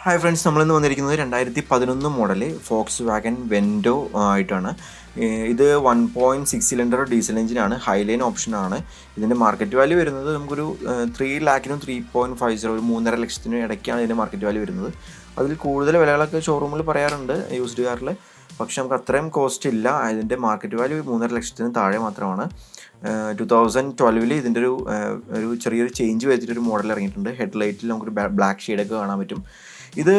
Hi friends, നമ്മളിന്ന് വന്നിരിക്കുന്നത് 2011 model Fox Wagen വെൻഡോ ആയിട്ടാണ്. ഇത് 1.6 സിലിണ്ടർ ഡീസൽ എഞ്ചിനാണ്, ഹൈലൈൻ ഓപ്ഷനാണ്. ഇതിൻ്റെ മാർക്കറ്റ് വാല്യൂ വരുന്നത് നമുക്കൊരു 3 ലാഖിനും 3.50 ഒരു 3.5 ലക്ഷത്തിനും ഇടയ്ക്കാണ് ഇതിൻ്റെ മാർക്കറ്റ് വാല്യൂ വരുന്നത്. അതിൽ കൂടുതൽ വിലകളൊക്കെ ഷോറൂമിൽ പറയാറുണ്ട് യൂസ്ഡ് കാറിൽ, പക്ഷെ നമുക്ക് അത്രയും കോസ്റ്റ് ഇല്ല. ഇതിൻ്റെ മാർക്കറ്റ് വാല്യൂ 3.5 ലക്ഷത്തിന് താഴെ മാത്രമാണ്. 2012 ഇതിൻ്റെ ഒരു ചെറിയൊരു ചേഞ്ച് വരുത്തിയിട്ടൊരു മോഡൽ ഇറങ്ങിയിട്ടുണ്ട്. ഹെഡ് ലൈറ്റിൽ നമുക്കൊരു ബ്ലാക്ക് ഷെയ്ഡൊക്കെ കാണാൻ പറ്റും. ഇത്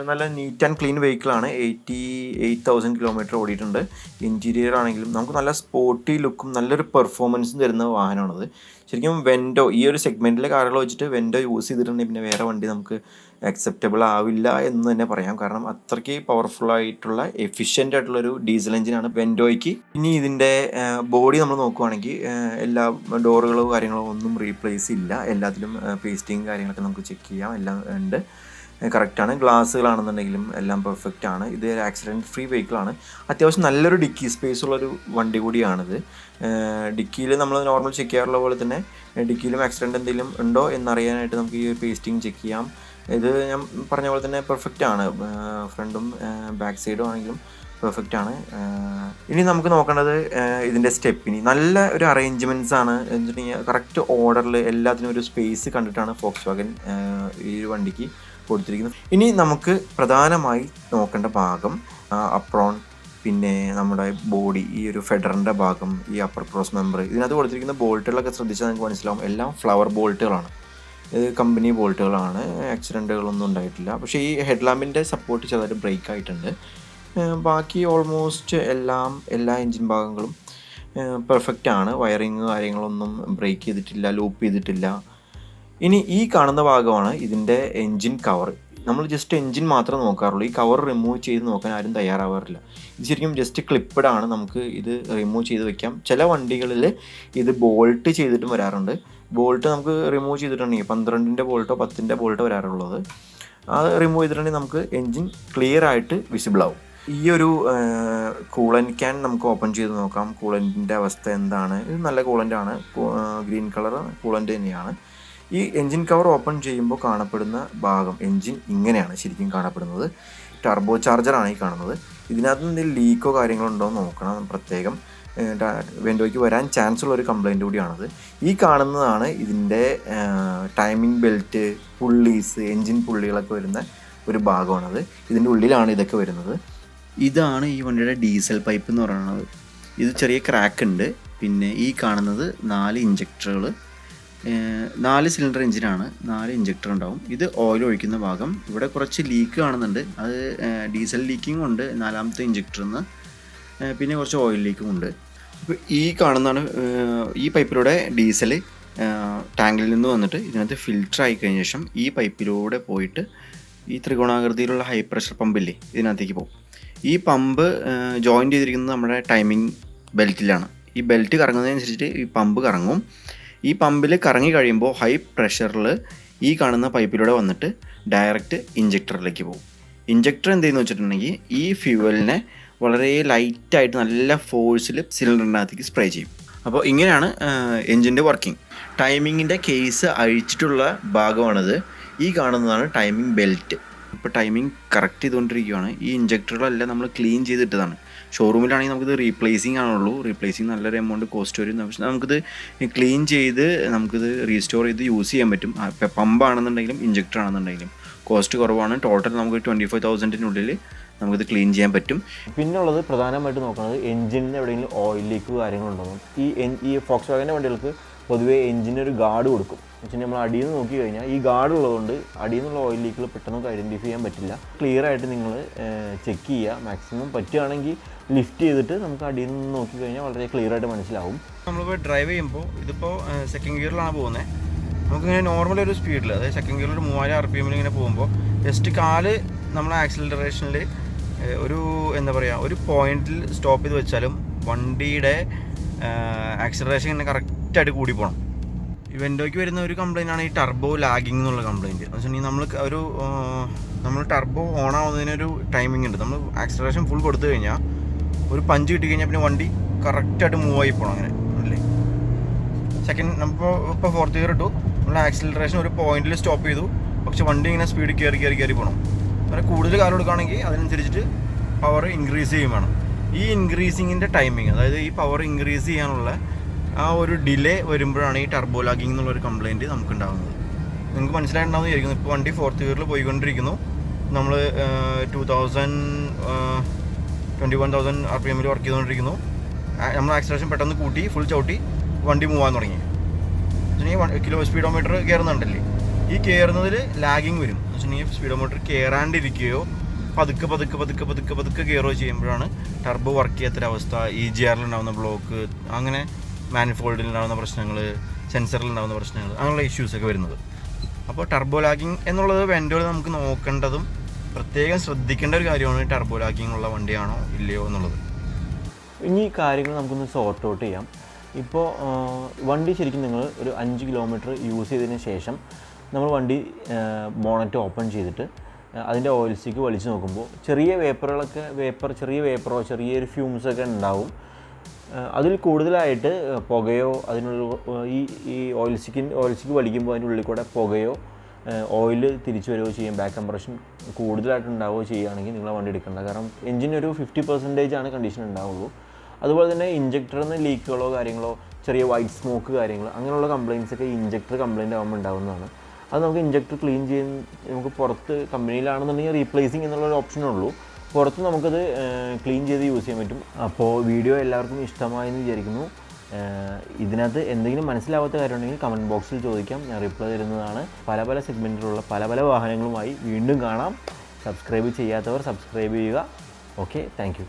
നല്ല നീറ്റ് ആൻഡ് ക്ലീൻ വെഹിക്കിളാണ്. 88,000 കിലോമീറ്റർ ഓടിയിട്ടുണ്ട്. ഇൻറ്റീരിയർ ആണെങ്കിലും നമുക്ക് നല്ല സ്പോർട്ടി ലുക്കും നല്ലൊരു പെർഫോമൻസും തരുന്ന വാഹനമാണത്. ശരിക്കും വെൻഡോ ഈ ഒരു സെഗ്മെൻറ്റിലെ കാറുകൾ വെച്ചിട്ട് വെൻഡോ യൂസ് ചെയ്തിട്ടുണ്ടെങ്കിൽ പിന്നെ വേറെ വണ്ടി നമുക്ക് അക്സെപ്റ്റബിൾ ആവില്ല എന്ന് തന്നെ പറയാം. കാരണം അത്രയ്ക്ക് പവർഫുൾ ആയിട്ടുള്ള എഫിഷ്യൻ്റ് ആയിട്ടുള്ളൊരു ഡീസൽ എഞ്ചിനാണ് വെൻഡോയ്ക്ക്. ഇനി ഇതിൻ്റെ ബോഡി നമ്മൾ നോക്കുവാണെങ്കിൽ എല്ലാ ഡോറുകളോ കാര്യങ്ങളോ ഒന്നും റീപ്ലേസ് ഇല്ല. എല്ലാത്തിലും പേസ്റ്റിങ് കാര്യങ്ങളൊക്കെ നമുക്ക് ചെക്ക് ചെയ്യാം. എല്ലാം ഉണ്ട്, കറക്റ്റാണ്. ഗ്ലാസ്സുകളാണെന്നുണ്ടെങ്കിലും എല്ലാം പെർഫെക്റ്റ് ആണ്. ഇത് ആക്സിഡൻറ്റ് ഫ്രീ വെഹിക്കിളാണ്. അത്യാവശ്യം നല്ലൊരു ഡിക്കി സ്പേസ് ഉള്ളൊരു വണ്ടി കൂടിയാണിത്. ഡിക്കിയിൽ നമ്മൾ നോർമൽ ചെക്ക് ചെയ്യാറുള്ള പോലെ തന്നെ ഡിക്കിയിലും ആക്സിഡൻറ്റ് എന്തെങ്കിലും ഉണ്ടോ എന്നറിയാനായിട്ട് നമുക്ക് ഈ പേസ്റ്റിംഗ് ചെക്ക് ചെയ്യാം. ഇത് ഞാൻ പറഞ്ഞ പോലെ തന്നെ പെർഫെക്റ്റ് ആണ്. ഫ്രണ്ടും ബാക്ക് സൈഡും ആണെങ്കിലും പെർഫെക്റ്റ് ആണ്. ഇനി നമുക്ക് നോക്കേണ്ടത് ഇതിൻ്റെ സ്റ്റെപ്പിനി നല്ല ഒരു അറേഞ്ച്മെൻറ്റ്സ് ആണ്. എന്ന് വെച്ചിട്ടുണ്ടെങ്കിൽ കറക്റ്റ് ഓർഡറിൽ എല്ലാത്തിനും ഒരു സ്പേസ് കണ്ടിട്ടാണ് ഫോക്സ് വാഗൻ ഈ ഒരു വണ്ടിക്ക് കൊടുത്തിരിക്കുന്നത്. ഇനി നമുക്ക് പ്രധാനമായി നോക്കേണ്ട ഭാഗം അപ്രോൺ, പിന്നെ നമ്മുടെ ബോഡി, ഈ ഒരു ഫെഡറിൻ്റെ ഭാഗം, ഈ അപ്പർ ക്രോസ് മെമ്പർ. ഇതിനകത്ത് കൊടുത്തിരിക്കുന്ന ബോൾട്ടുകളൊക്കെ ശ്രദ്ധിച്ചാൽ നിങ്ങൾക്ക് മനസ്സിലാവും. എല്ലാം ഫ്ലവർ ബോൾട്ടുകളാണ്. ഇത് കമ്പനി ബോൾട്ടുകളാണ്. ആക്സിഡൻറ്റുകളൊന്നും ഉണ്ടായിട്ടില്ല. പക്ഷേ ഈ ഹെഡ് ലാമ്പിൻ്റെ സപ്പോർട്ട് ചെറുതായിട്ട് ബ്രേക്ക് ആയിട്ടുണ്ട്. ബാക്കി ഓൾമോസ്റ്റ് എല്ലാ എൻജിൻ ഭാഗങ്ങളും പെർഫെക്റ്റ് ആണ്. വയറിങ് കാര്യങ്ങളൊന്നും ബ്രേക്ക് ചെയ്തിട്ടില്ല, ലൂപ്പ് ചെയ്തിട്ടില്ല. ഇനി ഈ കാണുന്ന ഭാഗമാണ് ഇതിൻ്റെ എൻജിൻ കവർ. നമ്മൾ ജസ്റ്റ് എൻജിൻ മാത്രമേ നോക്കാറുള്ളൂ. ഈ കവർ റിമൂവ് ചെയ്ത് നോക്കാൻ ആരും തയ്യാറാവാറില്ല. ഇത് ശരിക്കും ജസ്റ്റ് ക്ലിപ്പഡ് ആണ്. നമുക്ക് ഇത് റിമൂവ് ചെയ്ത് വെക്കാം. ചില വണ്ടികളിൽ ഇത് ബോൾട്ട് ചെയ്തിട്ടും വരാറുണ്ട്. ബോൾട്ട് നമുക്ക് റിമൂവ് ചെയ്തിട്ടുണ്ടെങ്കിൽ 12-ൻ്റെ ബോൾട്ടോ 10-ൻ്റെ ബോൾട്ടോ വരാറുള്ളത്. അത് റിമൂവ് ചെയ്തിട്ടുണ്ടെങ്കിൽ നമുക്ക് എൻജിൻ ക്ലിയർ ആയിട്ട് വിസിബിൾ ആവും. ഈ ഒരു കൂളൻ്റ് ക്യാൻ നമുക്ക് ഓപ്പൺ ചെയ്ത് നോക്കാം. കൂളൻ്റിൻ്റെ അവസ്ഥ എന്താണ്? ഇത് നല്ല കൂളൻ്റ് ആണ്. ഗ്രീൻ കളർ കൂളൻ്റ് തന്നെയാണ്. ഈ എൻജിൻ കവർ ഓപ്പൺ ചെയ്യുമ്പോൾ കാണപ്പെടുന്ന ഭാഗം എൻജിൻ ഇങ്ങനെയാണ് ശരിക്കും കാണപ്പെടുന്നത്. ടർബോ ചാർജറാണ് ഈ കാണുന്നത്. ഇതിനകത്ത് എന്തെങ്കിലും ലീക്കോ കാര്യങ്ങളോ ഉണ്ടോ എന്ന് നോക്കണം പ്രത്യേകം. വെൻഡോയ്ക്ക് വരാൻ ചാൻസ് ഉള്ളൊരു കംപ്ലൈൻറ്റ് കൂടിയാണത്. ഈ കാണുന്നതാണ് ഇതിൻ്റെ ടൈമിംഗ് ബെൽറ്റ്, പുള്ളീസ്, എൻജിൻ പുള്ളികളൊക്കെ വരുന്ന ഒരു ഭാഗമാണത്. ഇതിൻ്റെ ഉള്ളിലാണ് ഇതൊക്കെ വരുന്നത്. ഇതാണ് ഈ വണ്ടിയുടെ ഡീസൽ പൈപ്പ് എന്ന് പറയുന്നത്. ഇത് ചെറിയ ക്രാക്ക് ഉണ്ട്. പിന്നെ ഈ കാണുന്നത് 4 ഇഞ്ചക്ടറുകൾ. 4 സിലിണ്ടർ എഞ്ചിനാണ്, 4 ഇഞ്ചക്ടർ ഉണ്ടാവും. ഇത് ഓയിൽ ഒഴിക്കുന്ന ഭാഗം. ഇവിടെ കുറച്ച് ലീക്ക് കാണുന്നുണ്ട്. അത് ഡീസൽ ലീക്കിംഗ് ഉണ്ട് 4ാമത്തെ ഇഞ്ചക്ടറിൽ നിന്ന്. പിന്നെ കുറച്ച് ഓയിൽ ലീക്കും ഉണ്ട്. അപ്പോൾ ഈ കാണുന്നതാണ് ഈ പൈപ്പിലൂടെ ഡീസൽ ടാങ്കിൽ നിന്ന് വന്നിട്ട് ഇതിനകത്ത് ഫിൽറ്റർ ആയി കഴിഞ്ഞ ശേഷം ഈ പൈപ്പിലൂടെ പോയിട്ട് ഈ ത്രികോണാകൃതിയിലുള്ള ഹൈ പ്രഷർ പമ്പില്ലേ ഇതിനകത്തേക്ക് പോകും. ഈ പമ്പ് ജോയിൻ ചെയ്തിരിക്കുന്നത് നമ്മുടെ ടൈമിംഗ് ബെൽറ്റിലാണ്. ഈ ബെൽറ്റ് കറങ്ങുന്നതിനനുസരിച്ചിട്ട് ഈ പമ്പ് കറങ്ങും. ഈ പമ്പിൽ കറങ്ങി കഴിയുമ്പോൾ ഹൈ പ്രഷറിൽ ഈ കാണുന്ന പൈപ്പിലൂടെ വന്നിട്ട് ഡയറക്റ്റ് ഇഞ്ചക്ടറിലേക്ക് പോകും. ഇഞ്ചക്ടർ എന്ത് ചെയ്യുന്നു വെച്ചിട്ടുണ്ടെങ്കിൽ ഈ ഫ്യൂവലിനെ വളരെ ലൈറ്റായിട്ട് നല്ല ഫോഴ്സിൽ സിലിണ്ടറിനകത്തേക്ക് സ്പ്രേ ചെയ്യും. അപ്പോൾ ഇങ്ങനെയാണ് എൻജിൻ്റെ വർക്കിംഗ്. ടൈമിങ്ങിൻ്റെ കേസ് അഴിച്ചിട്ടുള്ള ഭാഗമാണിത്. ഈ കാണുന്നതാണ് ടൈമിംഗ് ബെൽറ്റ്. ഇപ്പോൾ ടൈമിംഗ് കറക്റ്റ് ചെയ്തുകൊണ്ടിരിക്കുകയാണ്. ഈ ഇഞ്ചക്ടറുകളെല്ലാം നമ്മൾ ക്ലീൻ ചെയ്തിട്ടതാണ്. ഷോറൂമിലാണെങ്കിൽ നമുക്കിത് റീപ്ലേസിങ് ആണുള്ളൂ. റീപ്ലേസിങ് നല്ലൊരു എമൗണ്ട് കോസ്റ്റ് വരും. പക്ഷേ നമുക്കിത് ക്ലീൻ ചെയ്ത് നമുക്കിത് റീസ്റ്റോർ ചെയ്ത് യൂസ് ചെയ്യാൻ പറ്റും. പമ്പാണെന്നുണ്ടെങ്കിലും ഇഞ്ചക്ടർ ആണെന്നുണ്ടെങ്കിലും കോസ്റ്റ് കുറവാണ്. ടോട്ടൽ നമുക്ക് 25,000-നുള്ളിൽ നമുക്കിത് ക്ലീൻ ചെയ്യാൻ പറ്റും. പിന്നുള്ളത് പ്രധാനമായിട്ട് നോക്കുന്നത് എൻജിനിന് എവിടെയെങ്കിലും ഓയിൽ ലീക്ക് കാര്യങ്ങളുണ്ടാകും. ഈ ഫോക്സ് വാഗൻ്റെ വണ്ടികൾക്ക് പൊതുവേ എൻജിനൊരു ഗാർഡ് കൊടുക്കും. എന്ന് വെച്ചാൽ നമ്മൾ അടിയിൽ നിന്ന് നോക്കി കഴിഞ്ഞാൽ ഈ ഗാർഡ് ഉള്ളതുകൊണ്ട് അടിയിൽ നിന്നുള്ള ഓയിൽ ലീക്കുകൾ പെട്ടെന്ന് ഐഡൻറ്റിഫൈ ചെയ്യാൻ പറ്റില്ല. ക്ലിയർ ആയിട്ട് നിങ്ങൾ ചെക്ക് ചെയ്യുക. മാക്സിമം പറ്റുകയാണെങ്കിൽ ലിഫ്റ്റ് ചെയ്തിട്ട് നമുക്ക് അടിയിൽ നിന്ന് നോക്കി കഴിഞ്ഞാൽ വളരെ ക്ലിയർ ആയിട്ട് മനസ്സിലാവും. നമ്മളിപ്പോൾ ഡ്രൈവ് ചെയ്യുമ്പോൾ ഇതിപ്പോൾ സെക്കൻഡ് ഗിയറിലാണ് പോകുന്നത്. നമുക്കിങ്ങനെ നോർമൽ ഒരു സ്പീഡിൽ, അതായത് സെക്കൻഡ് ഗിയറിൽ 3000 RPM ഇങ്ങനെ പോകുമ്പോൾ ജസ്റ്റ് കാല് നമ്മൾ ആക്സിലറേഷനിൽ ഒരു ഒരു പോയിന്റിൽ സ്റ്റോപ്പ് ചെയ്ത് വെച്ചാലും വണ്ടിയുടെ ആക്സിലറേഷൻ ഇങ്ങനെ കറക്റ്റായിട്ട് കൂടി പോകണം. ഈ വെൻഡോയ്ക്ക് വരുന്ന ഒരു കംപ്ലൈൻ്റ് ആണ് ഈ ടർബോ ലാഗിങ് എന്നുള്ള കംപ്ലൈൻറ്റ്. എന്ന് വെച്ചിട്ടുണ്ടെങ്കിൽ നമ്മൾ ടർബോ ഓൺ ആവുന്നതിനൊരു ടൈമിംഗ് ഉണ്ട്. നമ്മൾ ആക്സിലറേഷൻ ഫുൾ കൊടുത്തു കഴിഞ്ഞാൽ ഒരു പഞ്ച് കിട്ടി കഴിഞ്ഞാൽ പിന്നെ വണ്ടി കറക്റ്റായിട്ട് മൂവ് ആയി പോകണം. അങ്ങനെ അല്ലേ സെക്കൻഡ് ഇപ്പോൾ 4th ഗിയർ ഇട്ടു, നമ്മൾ ആക്സിലറേഷൻ ഒരു പോയിന്റിൽ സ്റ്റോപ്പ് ചെയ്തു, പക്ഷെ വണ്ടി ഇങ്ങനെ സ്പീഡ് കയറി പോകണം. അങ്ങനെ കൂടുതൽ കാലം എടുക്കുകയാണെങ്കിൽ അതിനനുസരിച്ചിട്ട് പവർ ഇൻക്രീസ് ചെയ്യും വേണം. ഈ ഇൻക്രീസിങ്ങിൻ്റെ ടൈമിങ്, അതായത് ഈ പവർ ഇൻക്രീസ് ചെയ്യാനുള്ള ആ ഒരു ഡിലേ വരുമ്പോഴാണ് ഈ ടർബോ ലാഗിങ് എന്നുള്ളൊരു കംപ്ലയിൻറ്റ് നമുക്ക് ഉണ്ടാകുന്നത്. നിങ്ങൾക്ക് മനസ്സിലായിട്ടുണ്ടാകുന്ന വിചാരിക്കുന്നു. ഇപ്പോൾ വണ്ടി 4th ഗിയറിൽ പോയിക്കൊണ്ടിരിക്കുന്നു. നമ്മൾ 21,000 RPM വർക്ക് ചെയ്തുകൊണ്ടിരിക്കുന്നു. നമ്മൾ ആക്സിലറേഷൻ പെട്ടെന്ന് കൂട്ടി ഫുൾ ചവിട്ടി വണ്ടി മൂവാൻ തുടങ്ങി. കിലോ സ്പീഡോമീറ്റർ കയറുന്നുണ്ടല്ലേ, ഈ കയറുന്നതിൽ ലാഗിങ് വരും. എന്ന് വെച്ചിട്ടുണ്ടെങ്കിൽ സ്പീഡോമീറ്റർ കയറാണ്ടിരിക്കുകയോ പതുക്കെ കയറുകയോ ചെയ്യുമ്പോഴാണ് ടർബോ വർക്ക് ചെയ്യാത്തൊരവസ്ഥ, EGR ഉണ്ടാകുന്ന ബ്ലോക്ക്, അങ്ങനെ മാനിഫോൾഡിൽ ഉണ്ടാകുന്ന പ്രശ്നങ്ങൾ, സെൻസറിൽ ഉണ്ടാകുന്ന പ്രശ്നങ്ങൾ, അങ്ങനെയുള്ള ഇഷ്യൂസൊക്കെ വരുന്നത്. അപ്പോൾ ടർബോ ലാഗിങ് എന്നുള്ളത് വെൻഡോയിൽ നമുക്ക് നോക്കേണ്ടതും പ്രത്യേകം ശ്രദ്ധിക്കേണ്ട ഒരു കാര്യമാണ്. ടർബോ ലാഗിങ് ഉള്ള വണ്ടിയാണോ ഇല്ലയോ എന്നുള്ളത്. ഇനി ഈ കാര്യങ്ങൾ നമുക്കൊന്ന് സോർട്ട് ഔട്ട് ചെയ്യാം. ഇപ്പോൾ വണ്ടി ശരിക്കും നിങ്ങൾ ഒരു 5 കിലോമീറ്റർ യൂസ് ചെയ്തതിന് ശേഷം നമ്മൾ വണ്ടി ബോണറ്റ് ഓപ്പൺ ചെയ്തിട്ട് അതിൻ്റെ ഓയിൽ സീക്ക് വലിച്ചു നോക്കുമ്പോൾ ചെറിയ വേപ്പറോ ചെറിയൊരു ഫ്യൂംസൊക്കെ ഉണ്ടാവും. അതിൽ കൂടുതലായിട്ട് പുകയോ അതിനുള്ള ഈ ഓയിൽ സീക്ക് വലിക്കുമ്പോൾ അതിൻ്റെ ഉള്ളിൽ കൂടെ പുകയോ ഓയിൽ തിരിച്ചു വരികയോ ചെയ്യും, ബാക്ക് കംപ്രഷൻ കൂടുതലായിട്ട് ഉണ്ടാവുകയോ ചെയ്യുകയാണെങ്കിൽ നിങ്ങൾ വണ്ടി എടുക്കേണ്ട. കാരണം എഞ്ചിനൊരു 50% കണ്ടീഷൻ ഉണ്ടാവുള്ളൂ. അതുപോലെ തന്നെ ഇഞ്ചക്ടറിൽ നിന്ന് ലീക്കുകളോ കാര്യങ്ങളോ ചെറിയ വൈറ്റ് സ്മോക്ക് കാര്യങ്ങൾ അങ്ങനെയുള്ള കംപ്ലയിൻസ് ഒക്കെ ഇഞ്ചക്ടർ കംപ്ലയിൻ്റ് ആകുമ്പോൾ ഉണ്ടാകുന്നതാണ്. അത് നമുക്ക് ഇഞ്ചക്ടർ ക്ലീൻ ചെയ്യാൻ നമുക്ക് പുറത്ത് കമ്പനിയിലാണെന്നുണ്ടെങ്കിൽ റീപ്ലേസിങ് എന്നുള്ളൊരു ഓപ്ഷനുള്ളൂ. പുറത്ത് നമുക്കത് ക്ലീൻ ചെയ്ത് യൂസ് ചെയ്യാൻ പറ്റും. അപ്പോൾ വീഡിയോ എല്ലാവർക്കും ഇഷ്ടമായെന്ന് വിചാരിക്കുന്നു. ഇതിനകത്ത് എന്തെങ്കിലും മനസ്സിലാവാത്ത കാര്യമുണ്ടെങ്കിൽ കമൻറ്റ് ബോക്സിൽ ചോദിക്കാം, ഞാൻ റിപ്ലൈ തരുന്നതാണ്. പല സെഗ്മെൻറ്റിലുള്ള പല വാഹനങ്ങളുമായി വീണ്ടും കാണാം. സബ്സ്ക്രൈബ് ചെയ്യാത്തവർ സബ്സ്ക്രൈബ് ചെയ്യുക. Okay, thank you.